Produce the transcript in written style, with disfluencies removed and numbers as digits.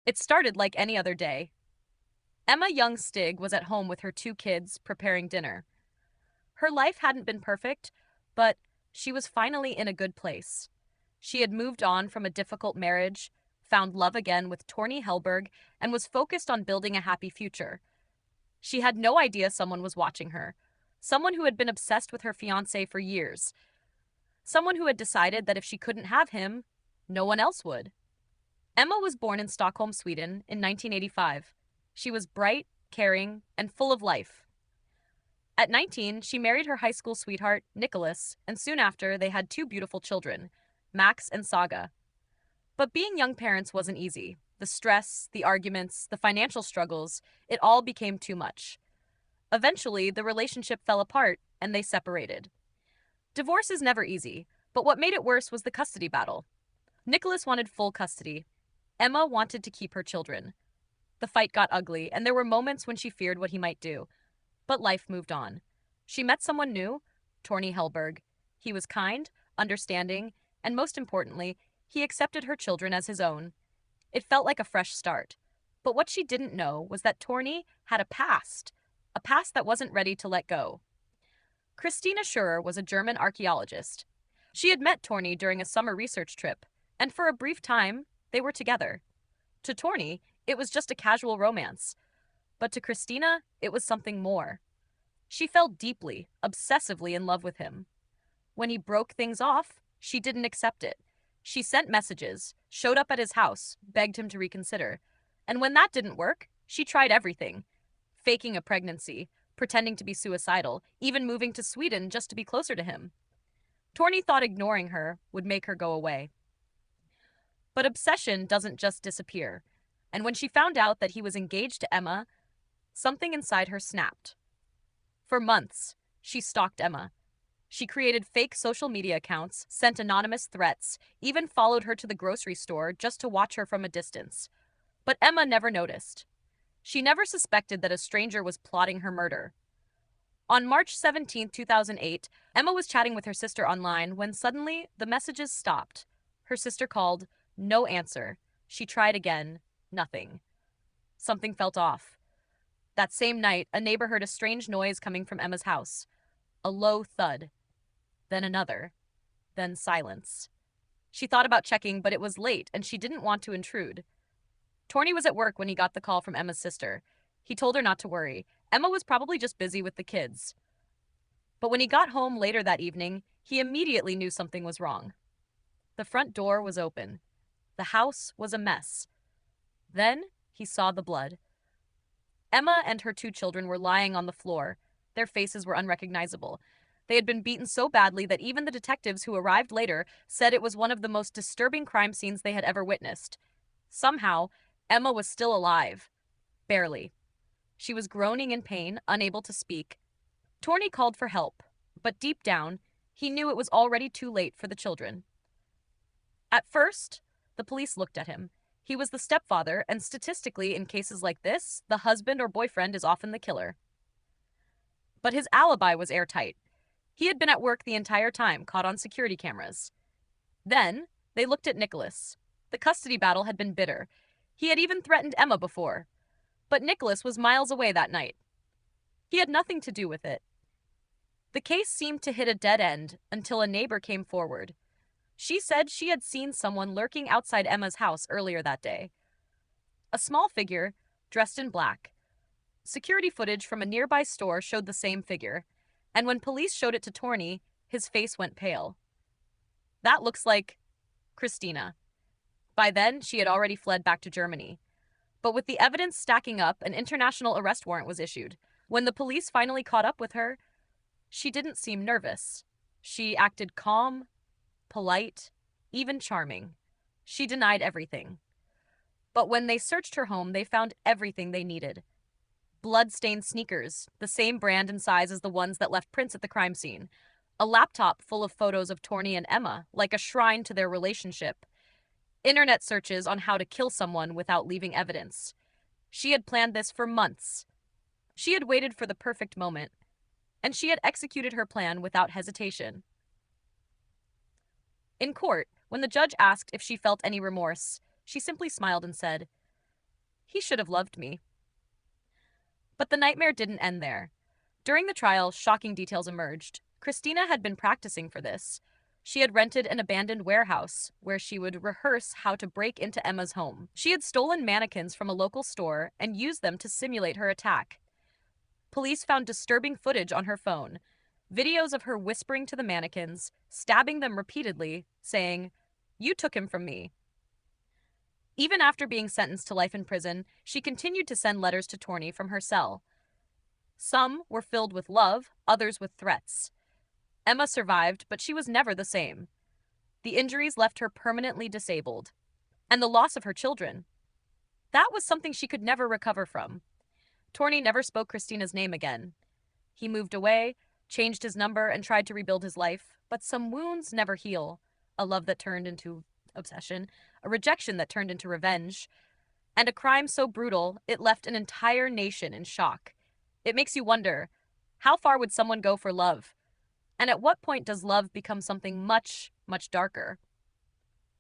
It started like any other day. Emma Young Stig was at home with her two kids, preparing dinner. Her life hadn't been perfect, but she was finally in a good place. She had moved on from a difficult marriage, found love again with Torny Helberg, and was focused on building a happy future. She had no idea someone was watching her. Someone who had been obsessed with her fiancé for years. Someone who had decided that if she couldn't have him, no one else would. Emma was born in Stockholm, Sweden in 1985. She was bright, caring, and full of life. At 19, she married her high school sweetheart, Nicholas, and soon after, they had two beautiful children, Max and Saga. But being young parents wasn't easy. The stress, the arguments, the financial struggles, it all became too much. Eventually, the relationship fell apart and they separated. Divorce is never easy, but what made it worse was the custody battle. Nicholas wanted full custody. Emma wanted to keep her children. The fight got ugly, and there were moments when she feared what he might do. But life moved on. She met someone new, Torny Helberg. He was kind, understanding, and most importantly, he accepted her children as his own. It felt like a fresh start. But what she didn't know was that Torny had a past that wasn't ready to let go. Christina Schurer was a German archaeologist. She had met Torny during a summer research trip, and for a brief time, they were together. To Torny, it was just a casual romance. But to Christina, it was something more. She fell deeply, obsessively in love with him. When he broke things off, she didn't accept it. She sent messages, showed up at his house, begged him to reconsider. And when that didn't work, she tried everything. Faking a pregnancy, pretending to be suicidal, even moving to Sweden just to be closer to him. Torny thought ignoring her would make her go away. But obsession doesn't just disappear. And when she found out that he was engaged to Emma, something inside her snapped. For months, she stalked Emma. She created fake social media accounts, sent anonymous threats, even followed her to the grocery store just to watch her from a distance. But Emma never noticed. She never suspected that a stranger was plotting her murder. On March 17, 2008, Emma was chatting with her sister online when suddenly the messages stopped. Her sister called, no answer. She tried again, nothing. Something felt off. That same night, a neighbor heard a strange noise coming from Emma's house. A low thud. Then another. Then silence. She thought about checking, but it was late and she didn't want to intrude. Torny was at work when he got the call from Emma's sister. He told her not to worry. Emma was probably just busy with the kids. But when he got home later that evening, he immediately knew something was wrong. The front door was open. The house was a mess. Then he saw the blood. Emma and her two children were lying on the floor. Their faces were unrecognizable. They had been beaten so badly that even the detectives who arrived later said it was one of the most disturbing crime scenes they had ever witnessed. Somehow, Emma was still alive. Barely. She was groaning in pain, unable to speak. Torny called for help, but deep down, he knew it was already too late for the children. At first, the police looked at him. He was the stepfather, and statistically, in cases like this, the husband or boyfriend is often the killer. But his alibi was airtight. He had been at work the entire time, caught on security cameras. Then, they looked at Nicholas. The custody battle had been bitter. He had even threatened Emma before. But Nicholas was miles away that night. He had nothing to do with it. The case seemed to hit a dead end until a neighbor came forward. She said she had seen someone lurking outside Emma's house earlier that day. A small figure, dressed in black. Security footage from a nearby store showed the same figure, and when police showed it to Torny, his face went pale. That looks like Christina. By then, she had already fled back to Germany. But with the evidence stacking up, an international arrest warrant was issued. When the police finally caught up with her, she didn't seem nervous. She acted calm, polite, even charming. She denied everything. But when they searched her home, they found everything they needed. Blood-stained sneakers, the same brand and size as the ones that left prints at the crime scene. A laptop full of photos of Torny and Emma, like a shrine to their relationship. Internet searches on how to kill someone without leaving evidence. She had planned this for months. She had waited for the perfect moment, and she had executed her plan without hesitation. In court, when the judge asked if she felt any remorse, she simply smiled and said, He should have loved me. But the nightmare didn't end there. During the trial, shocking details emerged. Christina had been practicing for this. She had rented an abandoned warehouse where she would rehearse how to break into Emma's home. She had stolen mannequins from a local store and used them to simulate her attack. Police found disturbing footage on her phone, videos of her whispering to the mannequins, stabbing them repeatedly, saying, "You took him from me." Even after being sentenced to life in prison, she continued to send letters to Torney from her cell. Some were filled with love, others with threats. Emma survived, but she was never the same. The injuries left her permanently disabled. And the loss of her children. That was something she could never recover from. Torney never spoke Christina's name again. He moved away, changed his number, and tried to rebuild his life, but some wounds never heal. A love that turned into obsession, a rejection that turned into revenge, and a crime so brutal it left an entire nation in shock. It makes you wonder, how far would someone go for love? And at what point does love become something much, much darker?